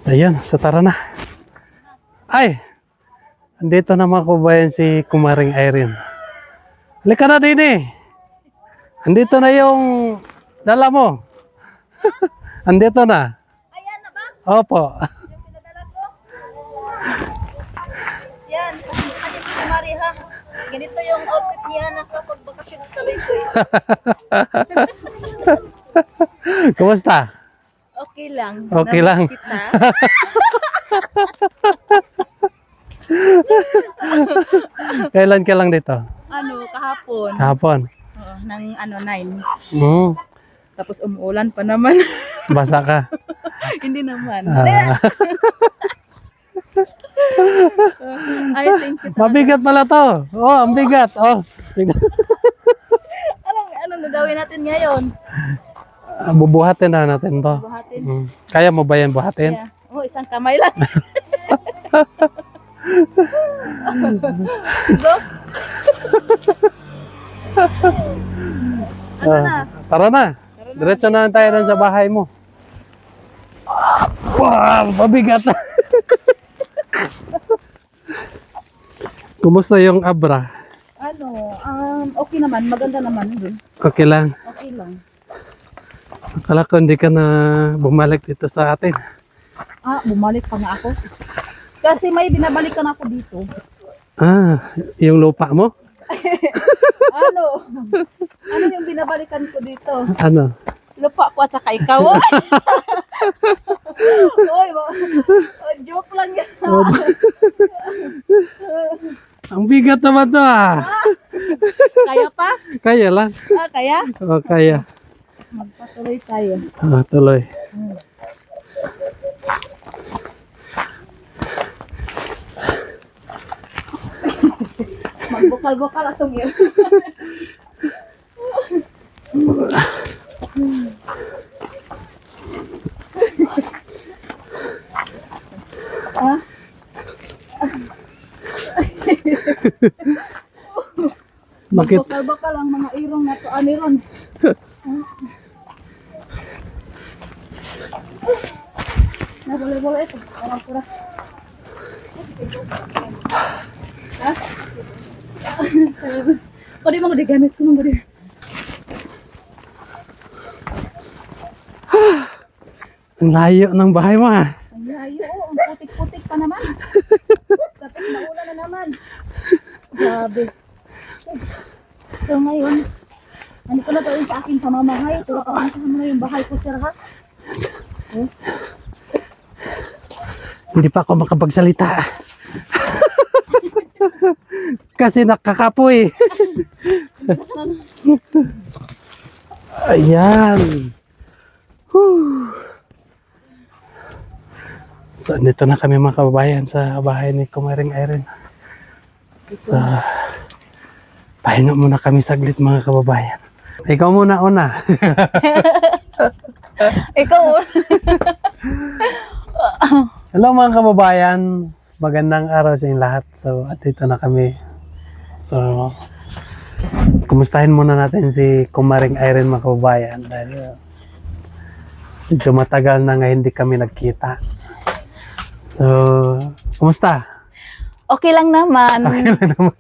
So yun, so tara na. Ay! Andito na mga kabayan si Kumaring Irene. Halika na din eh. Andito na yung dala mo. Andito na. Ayan na ba? Opo. Yung pinadala ko? Yan, kasi si Mari ha. Ganito yung outfit niya na kapag bakasyon sa Leyte. Kumusta? Okay lang. Okay lang. Namiss kita. Kailan ka lang dito? Ano, kahapon. Kahapon. Oo, ng 9. Hmm, Tapos umuulan pa naman. basa ka. Hindi naman. Ah, I think kita. mabigat pala to. Oh, ang bigat. Oh. Tingnan. Anong gagawin natin ngayon? Bubuhatin na natin to. Buhatin. Hmm. Kaya mo ba yan buhatin? Yeah. Oh, isang kamay lang. Go. Ano na? Tara na. Diretso na tayo doon sa bahay mo. Wow, mabigat na. Kumusta yung abra? Ano, okay naman, maganda naman dun. Okay lang. Okay lang. Akala ko hindi ka na bumalik dito sa atin. Bumalik pa nga ako. Kasi may binabalikan ako dito. Ah, yung lupa mo? Ano? Ano yung binabalikan ko dito? Ano? Lupa ko at saka ikaw. Oy, joke lang yan. Ang bigat naman to ah. Kaya pa? Kaya lang. Kaya? Oh, kaya. Magpatuloy tayo. Tuloy. Magbukal-bukal atong yun. Bakit? Magbukal-bukal ang mga irong na to. Aniron. Na boleh-boleh ito. Orang pura. Ha? O di mo ko digamit ko mo di. Ang layo ng bahay mo ah. Ang layo, ang putik-putik pa naman. Tapos naulan na naman. Grabe. So ngayon, ano ko na to sa aking pamamahay. Tuwa ka mo na yung bahay ko, sir, ha? Hindi pa ako makapagsalita. Kasi nakakapoy. Ayan. Whew. So, dito na kami mga kababayan sa bahay ni Kumaring Irene. So, pahinga muna kami saglit mga kababayan. Ikaw muna una. Ikaw, Hello mga kababayan. Magandang araw sa inyong lahat. So, at dito na kami. So, kumustahin muna natin si Kumaring Irene mga kababayan. Dahil medyo matagal na nga hindi kami nagkita. So, kumusta? okay lang naman. Okay lang naman.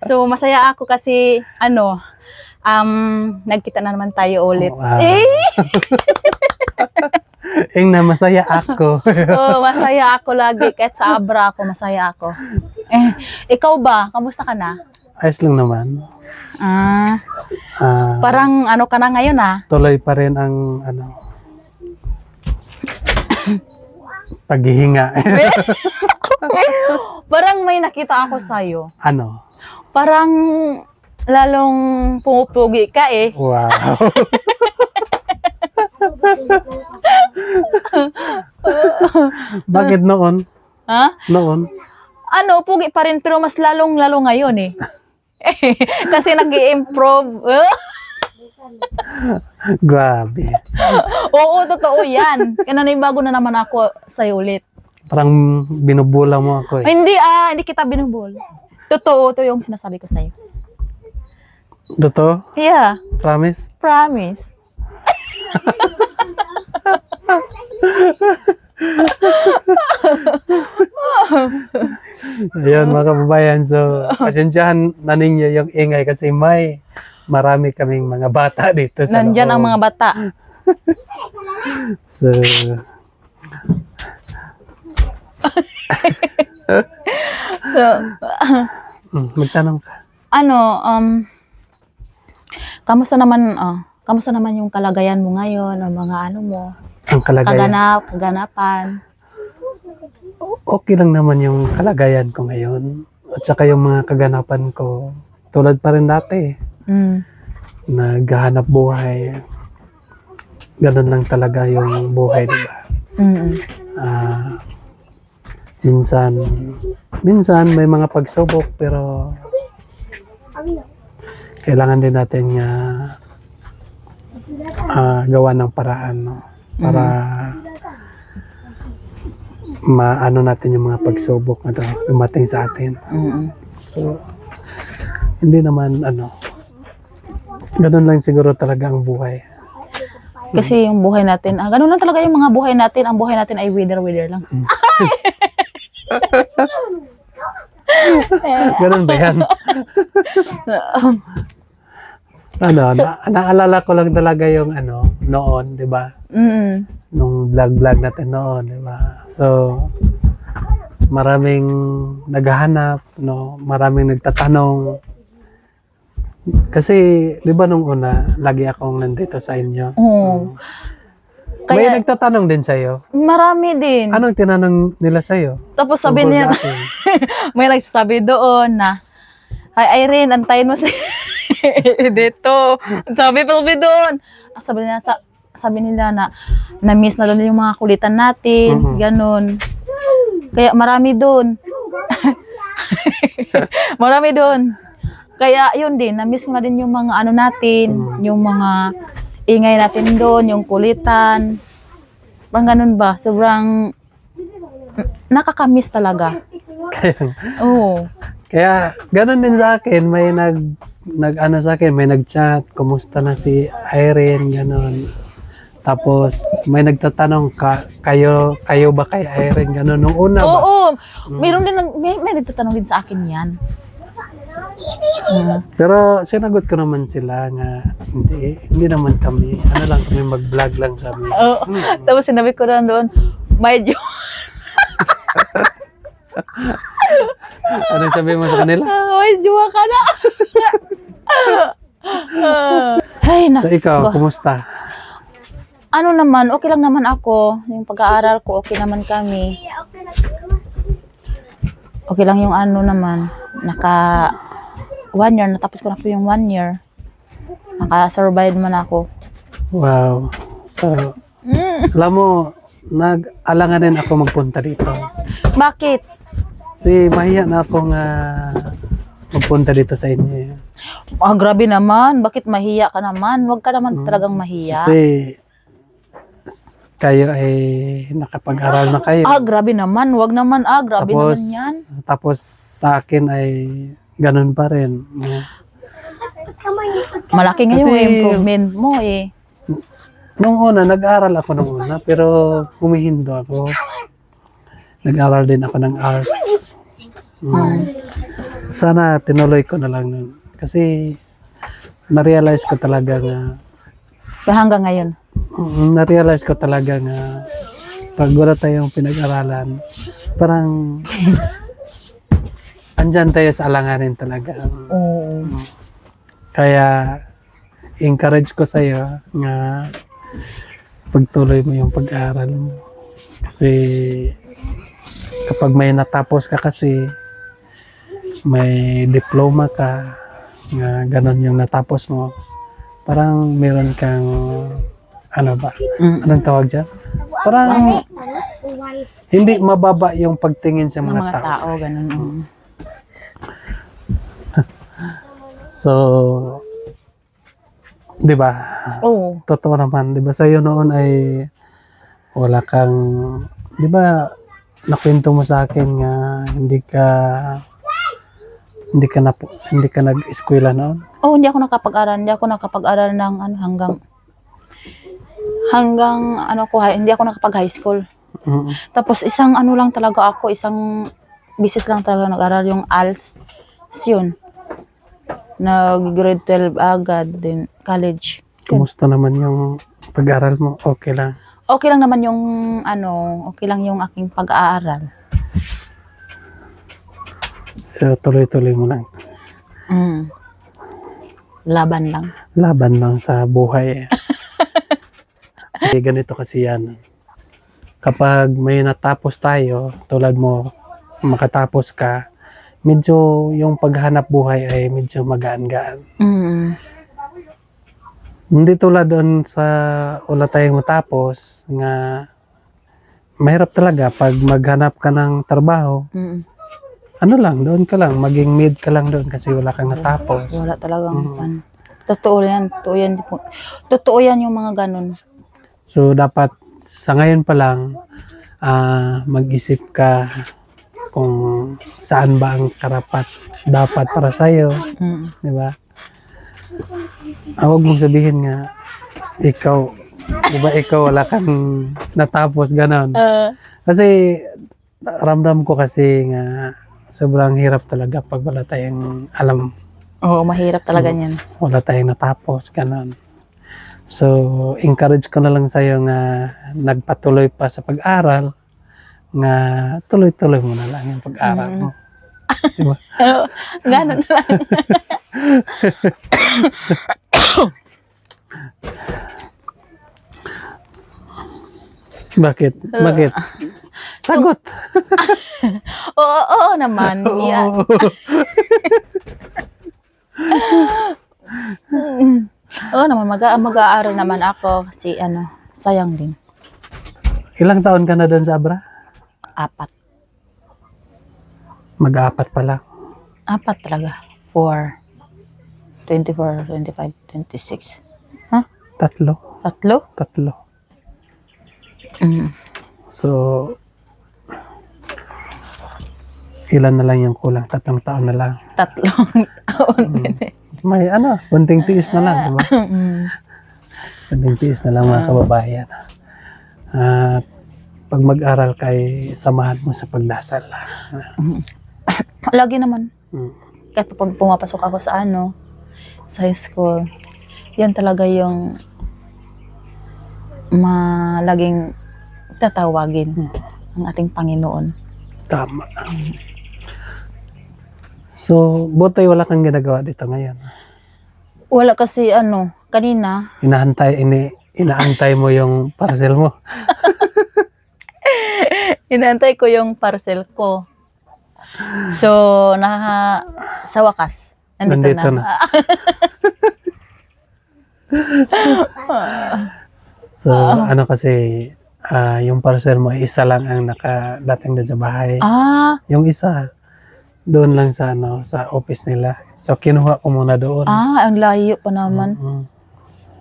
So, masaya ako kasi, nagkita na naman tayo ulit. Wow. Na masaya ako. Masaya ako lagi. Kahit sa abra ako, masaya ako. Ikaw ba? Kamusta ka na? Ayos lang naman. Parang ano ka na ngayon, Tuloy pa rin ang paghihinga. Parang may nakita ako sa'yo. Ano? Parang lalong pumupugi ka eh. Wow. Bakit noon? Ha? Noon? Ano, pugi pa rin pero mas lalong-lalo ngayon eh. Kasi nag-i-improve. Grabe. Oo, totoo yan. Kaya nanibago na naman ako sa'yo ulit. Parang binubula mo ako Ay, eh. hindi kita binubol. Totoo, ito yung sinasabi ko sa'yo. Totoo? Yeah, Promise? promise. Ayun mga kababayan, so pasensyahan na ninyo yung ingay kasi marami kaming mga bata dito sa Nandyan ang loob. mga bata. So, So, magtanong ka. ano, kamusta naman yung kalagayan mo ngayon, ang mga ano mo, Ang kalagayan. kaganapan? Okay lang naman yung kalagayan ko ngayon. At saka yung mga kaganapan ko, tulad pa rin dati. Mm. Naghahanap buhay. Ganun lang talaga yung buhay, di ba? Mm. Ah, minsan may mga pagsubok pero kailangan din natin gawa ng paraan, no? Para maano natin yung mga pagsubok na dumating sa atin. Mm. So, hindi naman ganun lang siguro talaga ang buhay. Kasi yung buhay natin, ganun lang talaga yung mga buhay natin. Ang buhay natin ay wither lang. Ganun ba yan? Naalala ko lang talaga yung noon, di ba? Mm. Nung vlog natin noon, di ba? So, maraming naghahanap, no? Maraming nagtatanong. Kasi, di ba nung una, lagi akong nandito sa inyo. Oo. May Kaya- nagtatanong din sa'yo. Marami din. Anong tinanong nila sa'yo? Tapos sabi Tungkol niya, sa akin? may nagsasabi doon na, "Hi Irene, antayin mo si dito." Sabi doon. Sabi nila na na-miss na doon yung mga kulitan natin, ganun. Kaya marami doon. Marami doon. Kaya yun din, na-miss ko na din yung mga ano natin, yung mga ingay natin doon, yung kulitan. Parang ganun ba? Sobrang nakaka-miss talaga. Oo. Kaya ganun din sa akin, may sa akin, may nag-chat, kumusta na si Irene, ganun. Tapos may nagtatanong kayo ba kay Irene, ganun nung una ba? Oo. Meron din may nagtatanong din sa akin 'yan. Pero sinagot ko naman sila nga hindi naman kami, lang kami mag-vlog lang sabi. Oo. Tapos sinabi ko na doon, medyo Ano sabi mo sa kanila? may jowa ka na. Ay, So ikaw, kumusta? ano naman, okay lang naman ako. Yung pag-aaral ko, okay naman kami. Okay lang yung ano naman. Naka 1 year, natapos ko na po yung 1 year. Naka-survive man ako. Wow. So, alam mo, nag-alangan din ako magpunta dito. Bakit? Kasi mahiya na akong magpunta dito sa inyo. Grabe naman. Bakit mahiya ka naman? Huwag ka naman talagang mahiya. Kasi kayo ay nakapag-aral na kayo. Grabe naman. Huwag naman. Grabe naman yan. Tapos sa akin ay ganun pa rin. Malaki nga yung Kasi- improvement mo eh. Nung una, nag-aral ako nung una, pero humihindo ako. Nag-aral din ako ng arts. Sana tinuloy ko na lang nun. Kasi na-realize ko talaga Hanggang ngayon. na-realize ko talaga nga pag wala tayong pinag-aralan, parang andyan tayo sa alanganin talaga. Oo. Kaya encourage ko sa'yo nga pagtuloy mo yung pag-aaral mo. Kasi kapag may natapos ka kasi, may diploma ka, nga ganon yung natapos mo, parang meron kang, ano ba? Anong tawag dyan? Parang hindi mababa yung pagtingin sa mga, Mga tao, ganun. So, di ba? Oo. Totoo naman, di ba? Sa'yo noon ay wala kang, di ba, nakwento mo sa akin nga hindi ka nag-eskwela noon? Hindi ako nakapag-aral ng ano hanggang hindi ako nakapag-high school. Mm. Tapos isang ano lang talaga ako, isang bisis lang talaga nag-aral yung ALS. Tapos yun, nag-grade 12 agad, then college. Kumusta naman yung pag-aaral mo? Okay lang. Okay lang naman yung ano, okay lang yung aking pag-aaral. So, tuloy-tuloy mo lang. Mm. Laban lang. Laban lang sa buhay. Kasi ganito kasi yan. Kapag may natapos tayo, tulad mo, makatapos ka, medyo yung paghanap buhay ay medyo magaan-gaan. Mm. Hindi tulad doon sa wala tayong matapos, nga mahirap talaga pag maghanap ka ng trabaho. Mm. Ano lang, doon ka lang, maging mid ka lang doon kasi wala kang natapos. Wala talagang Mm. ano. Totoo yan, totoo yan. Totoo yan yung mga ganun. So, dapat sa ngayon pa lang, mag-isip ka kung saan ba ang karapat dapat para sa'yo, Mm. di ba? Huwag mong sabihin nga, ikaw, di ba ikaw wala kang natapos, ganon. Kasi, ramdam ko kasi nga, sobrang hirap talaga pag wala tayong alam, Oo, mahirap talaga yan. wala tayong natapos, ganon. So, encourage ko na lang sa'yo nga nagpatuloy pa sa pag-aral, nga tuloy-tuloy mo na lang yung pag-aral mo. Diba? Ganun na lang. Bakit? Bakit? Sagot! Oo, oo naman. Yan. Oo. Oo naman, mag-aaral naman ako kasi ano, sayang din. Ilang taon ka na doon sa Abra? 4. Mag-apat pa lang. 4 talaga. 4, 24, 25, 26. Tatlo. 3? Tatlo. Mm. So, ilan na lang yung kulang? 3 taon na lang. 3 taon din eh. May kunting tiis na lang, diba? Mm. Kunting tiis na lang mga kababayan. At pag mag-aral kay samahan mo sa pagdasal. Lagi naman. Mm. Kahit pag pumapasok ako sa sa high school, yan talaga yung laging tatawagin ang ating Panginoon. Tama. So, buti wala kang ginagawa dito ngayon. Wala kasi kanina, Inaantay mo yung parcel mo. inaantay ko yung parcel ko. So, sa wakas, nandito na. So, kasi, yung parcel mo, isa lang ang nakadating doon sa bahay. Yung isa, doon lang sa sa office nila. So, kinuha ko muna doon. Ang layo pa naman.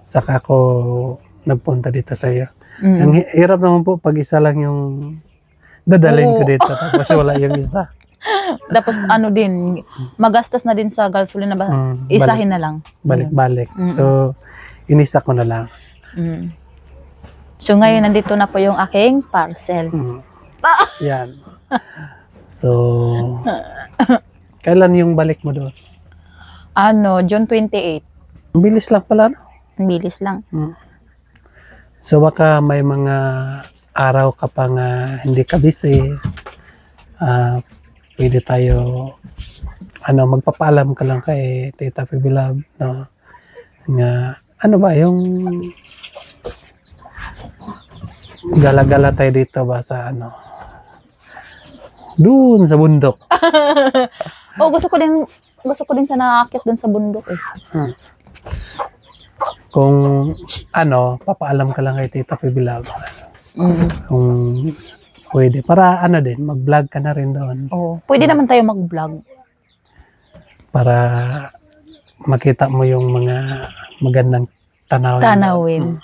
Saka ako nagpunta dito sa iyo. Mm. Ang hirap naman po pag isa lang yung dadalhin ko dito tapos wala yung isa. Tapos din, magastos na din sa gasolina ba? Isahin na lang. Balik-balik. So, inisa ko na lang. Mm. So ngayon nandito na po yung aking parcel. Yan. So, kailan yung balik mo doon? June 28. Ang bilis lang pala, no? Ang bilis lang. So, baka may mga araw ka pang hindi ka busy. Pwede tayo, magpapaalam ka lang kay Tita Pibilab, no? Nga, yung gala-gala tayo dito ba sa doon sa bundok. Gusto ko din sa nakakit doon sa bundok eh. Kung papaalam ka lang kay Tita Pibilab. Kung pwede. Para din, mag-vlog ka na rin doon. Pwede naman tayo mag-vlog. Para makita mo yung mga magandang tanawin.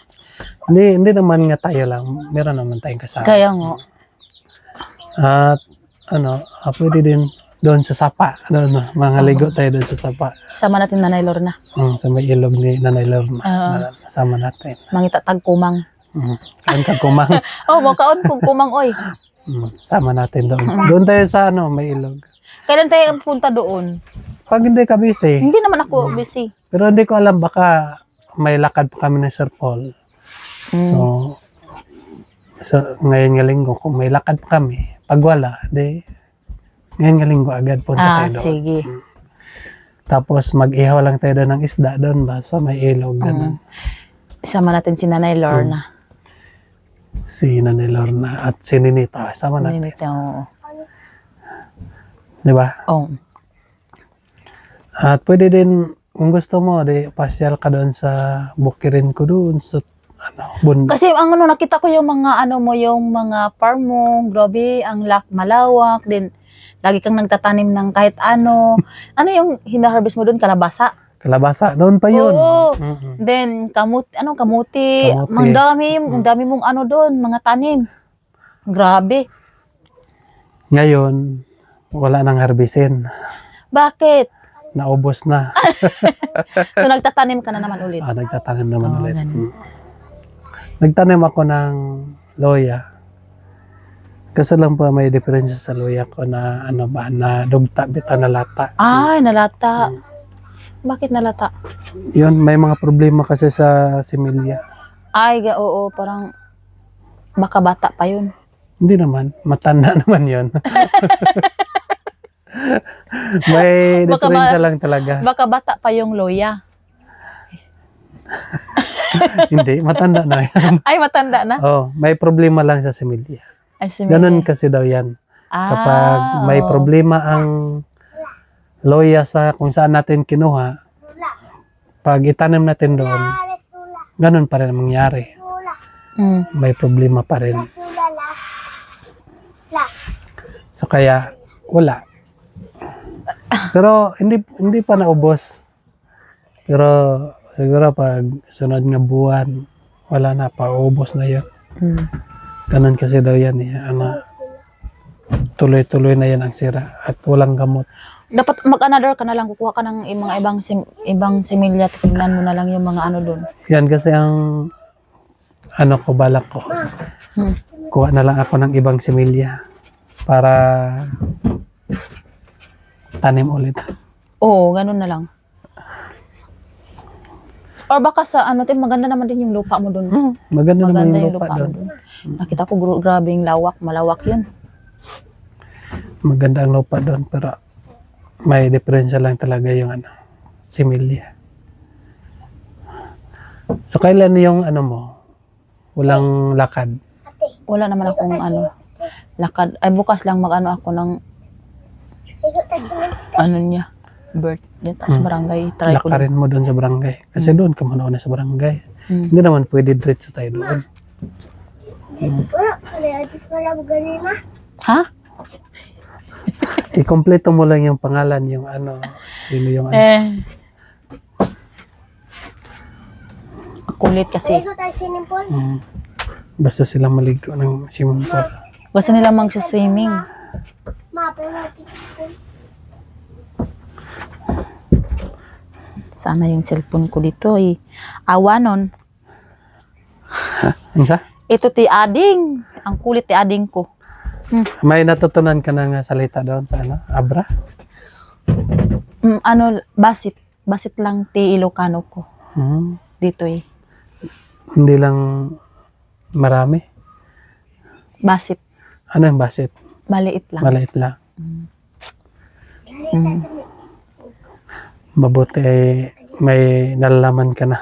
Hindi naman nga tayo lang. Meron naman tayong kasama. Kaya nga. At pwede din doon sa sapa. Mga ligo tayo doon sa sapa. Sama natin Nanay Lorna. Sa may ilog ni Nanay Lorna. Sama natin. Mangita tagkumang. Kain ka kumang. Oh, makaon kung kumang oy. Sama natin doon. Doon tayo sa ano, may ilog. Kailan tayo punta doon? Pag hindi ka busy. Hindi naman ako busy. Pero hindi ko alam, baka may lakad pa kami ni Sir Paul. So ngayon nga linggo, kung may lakad pa kami, pag wala, di, ngayon nga linggo agad punta tayo doon. Sige. Tapos mag-ihaw lang tayo doon ng isda doon ba, sa may ilog. Ganun. Isama natin si Nanay Lorna. Si Nanay Lorna at si Ninita. Sama natin. Ninita, oo. Di ba? Oh. At pwede din, kung gusto mo, di, pasyal ka doon sa bukirin ko doon sa bundok. Kasi ang ano, nakita ko yung mga ano mo, yung mga farm mo, grabe, ang malawak, din lagi kang nagtatanim ng kahit ano. Ano yung hinaharvest mo doon? Kalabasa? Kalabasa, doon pa yun. Oo. Mm-mm. Then, kamuti. Kamuti. Ang dami mong ano doon, mga tanim. Grabe. Ngayon, wala nang harbisin. Bakit? Naubos na. So, nagtatanim ka na naman ulit. Nagtatanim naman Oo, ulit. ganun. Nagtanim ako ng loya. Kasi lang pa may diferensya sa loya ko na ano ba, na dugta bita na lata. Ay, nalata. Bakit nalata? Yun, may mga problema kasi sa similya. Ay, oo, parang baka bata pa yun. Hindi naman, matanda naman yun. May Baka diferensya lang talaga. Baka bata pa yung loya. Hindi, matanda na yan. Ay, matanda na. Oh, may problema lang sa similya. Ay, Ganun kasi daw yan. Kapag may problema ang loya sa kung saan natin kinuha, pag itanim natin doon, ganun pa rin ang mangyari. May problema pa rin. So kaya, wala. Pero hindi pa naubos. Pero siguro pag sunod nga buwan, wala na, paubos na yun. Ganun kasi daw yan eh. Tuloy-tuloy na yan ang sira at walang gamot. Dapat mag-another ka na lang, kukuha ka ng mga ibang similya, tingnan mo na lang yung mga ano doon. Yan kasi ang balak ko. Kuha na lang ako ng ibang similya para tanim ulit. Oo, ganun na lang. Or baka sa maganda naman din yung lupa mo doon. Maganda naman Maganda yung lupa doon. Nakita ko grabe yung lawak, malawak yun. Maganda ang lupa doon pero may diferensya lang talaga yung similya. So kailan yung mo? Walang lakad. Wala naman akong lakad. Ay, bukas lang ako ng niya, birthday sa barangay. Try ko. Lakarin mo doon sa barangay. Kasi doon ka muna sa barangay. Hindi naman pwede diretso tayo doon. Ha? I-kompleto mo lang yung pangalan, yung sino yung Kulit kasi. Basta sila maligo ng swimming pool. Gusto nila mag-swimming. Sana yung cellphone ko dito ay awanon. Ano sa? Ito ti ading. Ang kulit ti ading ko. May natutunan ka ng salita doon sa Abra? Basit. Basit lang ti Ilocano ko. Dito eh. Hindi lang marami? Basit. Ano yung basit? Maliit lang. Maliit lang. Mabuti ay may nalalaman ka na.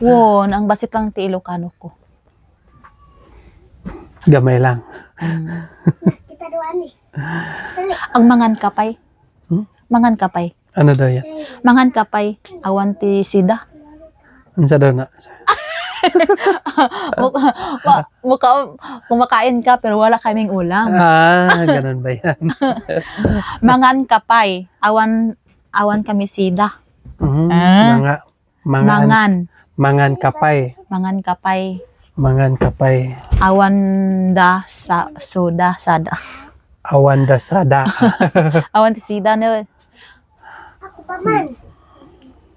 Won, ang basit lang ti Ilocano ko. Gamay lang. Ang mangan kapay. Mangan kapay. Ano daw yan? Mangan kapay. Awan ti sida. Ano sa daw na? Kumakain ka pero wala kaming ulam. Ganun ba yan? Mangan kapay. Awan kami sida. Mangan kapay. Mangan kapay. Mangan kapay. Awan da sa soda sada. Awan da sada. Awan ti sida na. Ako pa man.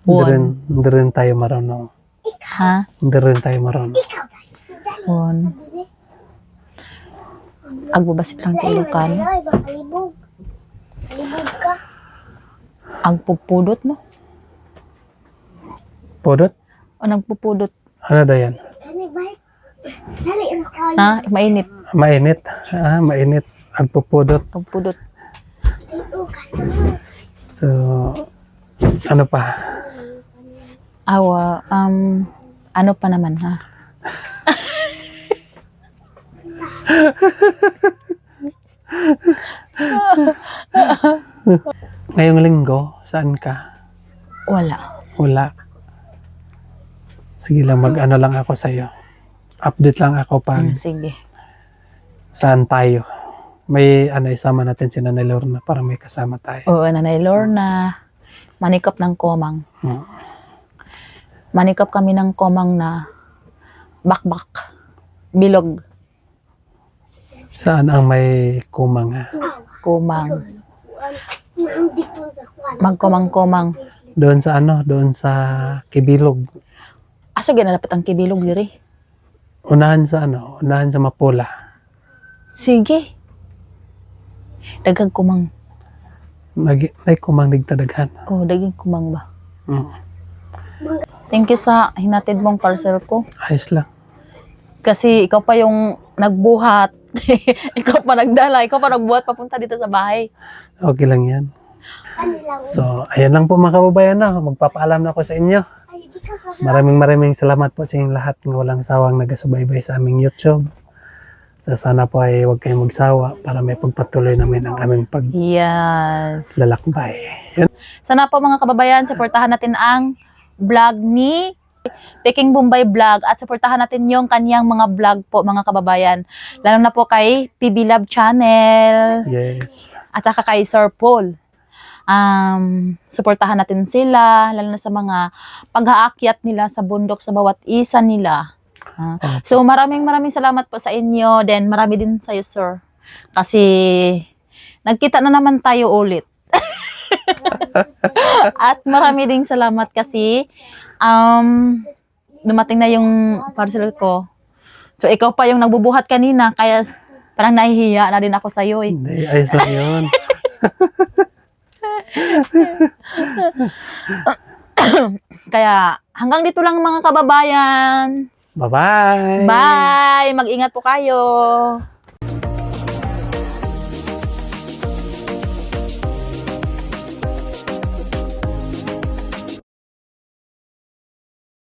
Hindi rin tayo marunong. Ha? Hindi rin tayo marunong. Hon. Agbubasit lang ti Ilocano. Ay, bakalibog. Kalibog ka. Agpupudot no? Pudot? O nagpupudot? Ano daw yan? Dali, bye. Dali, ano kayo? Ha? Mainit. Mainit. Mainit. Agpupudot. Agpudot. Ay, ka. So, ano pa? Awa, ano pa naman ha? Ngayong linggo, saan ka? Wala. Wala. Sige lang, mag-ano lang ako sa'yo. Update lang ako pag Sige. saan tayo. May isama natin si Nanay Lorna para may kasama tayo. Oo, Nanay Lorna. Manikop ng komang. Hmm. Manikop kami ng komang na bakbak. Bilog. Saan ang may kumang ha? Kumang. Dito sa kwan. Magkomang-komang. Doon sa doon sa Kibilog. Asa gina dapat ang kibilog diri? Unahan sa Mapula. Sige. Daghang kumang. May kumang digtadaghan. Oh, daghang kumang ba? Hmm. Thank you sa hinatid mong parcel ko. Ayos lang. Kasi ikaw pa yung nagbuhat. Ikaw pa nagdala. Ikaw pa nagbuhat papunta dito sa bahay. Okay lang yan. Kanilang. So, ayan lang po mga kababayan na. Magpapaalam na ako sa inyo. Ay, di ka Maraming salamat po sa inyong lahat ng walang sawang nagasubaybay sa aming YouTube. So, sana po ay huwag kayong magsawa para may pagpatuloy namin ang aming Yes. paglalakbay. Yun. Sana po mga kababayan, supportahan natin ang vlog ni Peking Bombay Vlog at supportahan natin yung kanyang mga vlog po mga kababayan. Lalo na po kay PB Love Channel Yes. at saka kay Sir Paul. Supportahan natin sila, lalo na sa mga pag-aakyat nila sa bundok sa bawat isa nila. So maraming salamat po sa inyo, then marami din sa iyo, sir. Kasi nagkita na naman tayo ulit. At marami ding salamat kasi dumating na yung parcel ko. So ikaw pa yung nagbubuhat kanina, kaya parang nahihiya na din ako sa iyo eh. Hindi, ayos lang yun. Kaya hanggang dito lang mga kababayan. Bye-bye! Bye! Mag-ingat po kayo.